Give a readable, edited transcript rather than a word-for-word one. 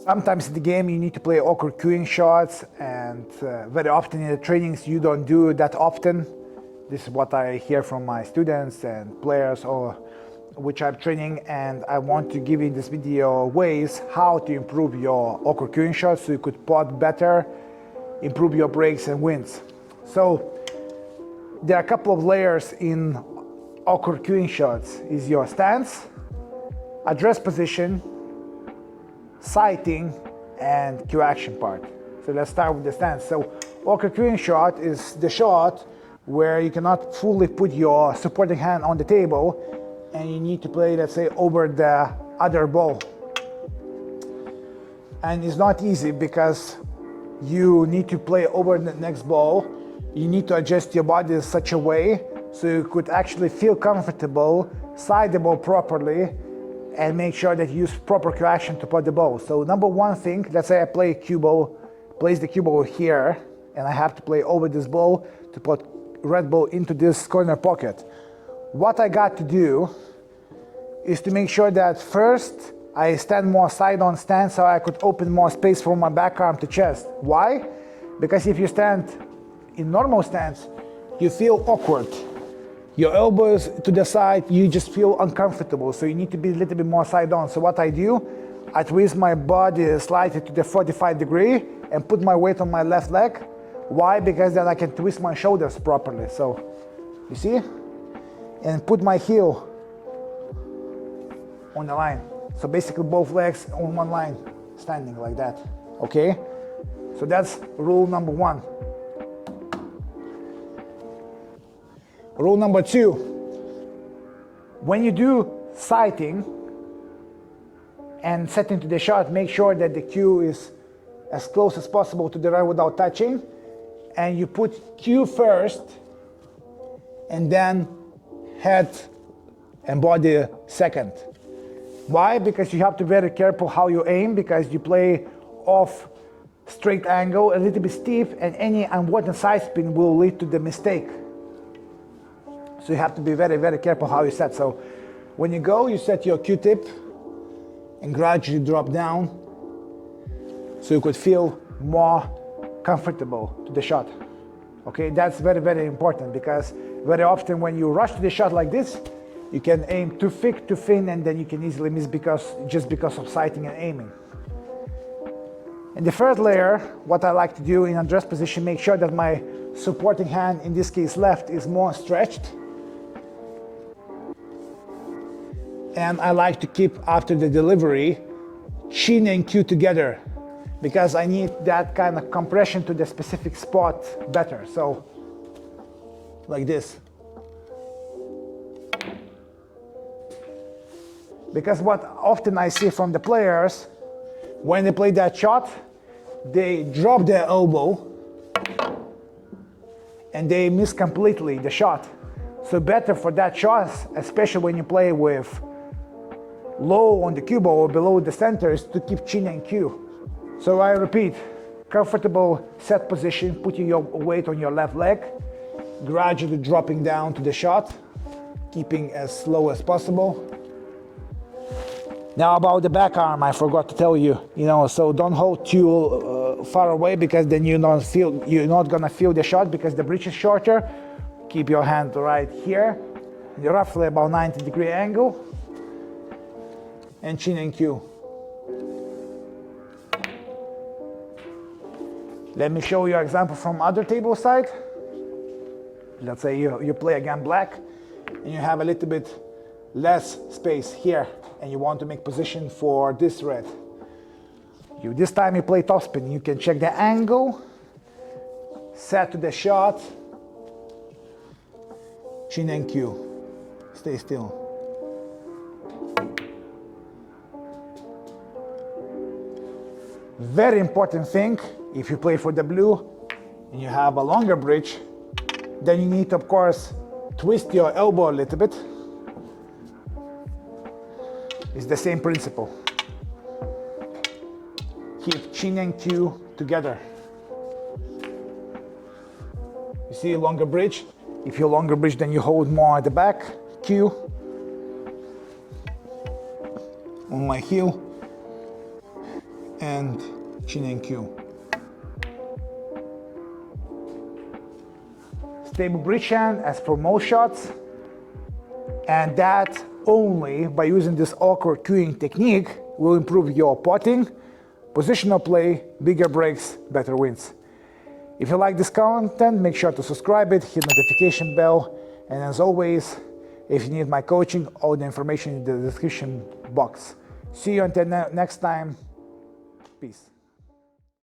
Sometimes in the game you need to play awkward queuing shots, and very often in the trainings you don't do that often. This is what I hear from my students and players or which I'm training, and I want to give you in this video ways how to improve your awkward queuing shots so you could pot better, improve your breaks and wins. So there are a couple of layers in awkward queuing shots. Is your stance, address position, sighting, and cue action part. So let's start with the stance. So awkward queuing shot is the shot where you cannot fully put your supporting hand on the table and you need to play, let's say, over the other ball. And it's not easy because you need to play over the next ball. You need to adjust your body in such a way so you could actually feel comfortable, side the ball properly, and make sure that you use proper cue action to put the ball. So number one thing, let's say I play cue ball, place the cue ball here, and I have to play over this ball to put red ball into this corner pocket. What I got to do is to make sure that first I stand more side-on stance so I could open more space from my back arm to chest. Why? Because if you stand in normal stance, you feel awkward. Your elbows to the side, you just feel uncomfortable, so you need to be a little bit more side-on. So what I do, I twist my body slightly to the 45-degree and put my weight on my left leg. Why? Because then I can twist my shoulders properly. So, you see? And put my heel on the line. So basically both legs on one line, standing like that, okay? So that's rule number one. Rule number two, when you do sighting and setting to the shot, make sure that the cue is as close as possible to the right without touching, and you put cue first and then head and body second. Why? Because you have to be very careful how you aim, because you play off straight angle, a little bit stiff, and any unwanted side spin will lead to the mistake. So you have to be very, very careful how you set. So when you go, you set your cue tip and gradually drop down so you could feel more comfortable to the shot. Okay, that's very, very important, because very often when you rush to the shot like this, you can aim too thick, too thin, and then you can easily miss just because of sighting and aiming. In the third layer, what I like to do in address position, make sure that my supporting hand, in this case left, is more stretched. And I like to keep, after the delivery, chin and cue together, because I need that kind of compression to the specific spot better. So, like this. Because what often I see from the players, when they play that shot, they drop their elbow and they miss completely the shot. So better for that shot, especially when you play with low on the cue ball or below the center, is to keep chin and cue. So I repeat, comfortable set position, putting your weight on your left leg, gradually dropping down to the shot, keeping as slow as possible. Now about the back arm, I forgot to tell you, so don't hold too far away, because then you're not gonna feel the shot because the bridge is shorter. Keep your hand right here, roughly about 90-degree angle, and chin and cue. Let me show you an example from other table side. Let's say you play again black, and you have a little bit less space here, and you want to make position for this red. This time you play topspin. You can check the angle, set to the shot, chin and cue. Stay still. Very important thing, if you play for the blue and you have a longer bridge, then you need to, of course, twist your elbow a little bit. It's the same principle. Keep chin and cue together. You see a longer bridge? If you're longer bridge, then you hold more at the back, cue, on my heel, and chin and cue. Stable bridge hand as for most shots, and that only by using this awkward cueing technique will improve your potting, positional play, bigger breaks, better wins. If you like this content, make sure to subscribe it, hit notification bell, and as always, if you need my coaching, all the information in the description box. See you until next time. Peace.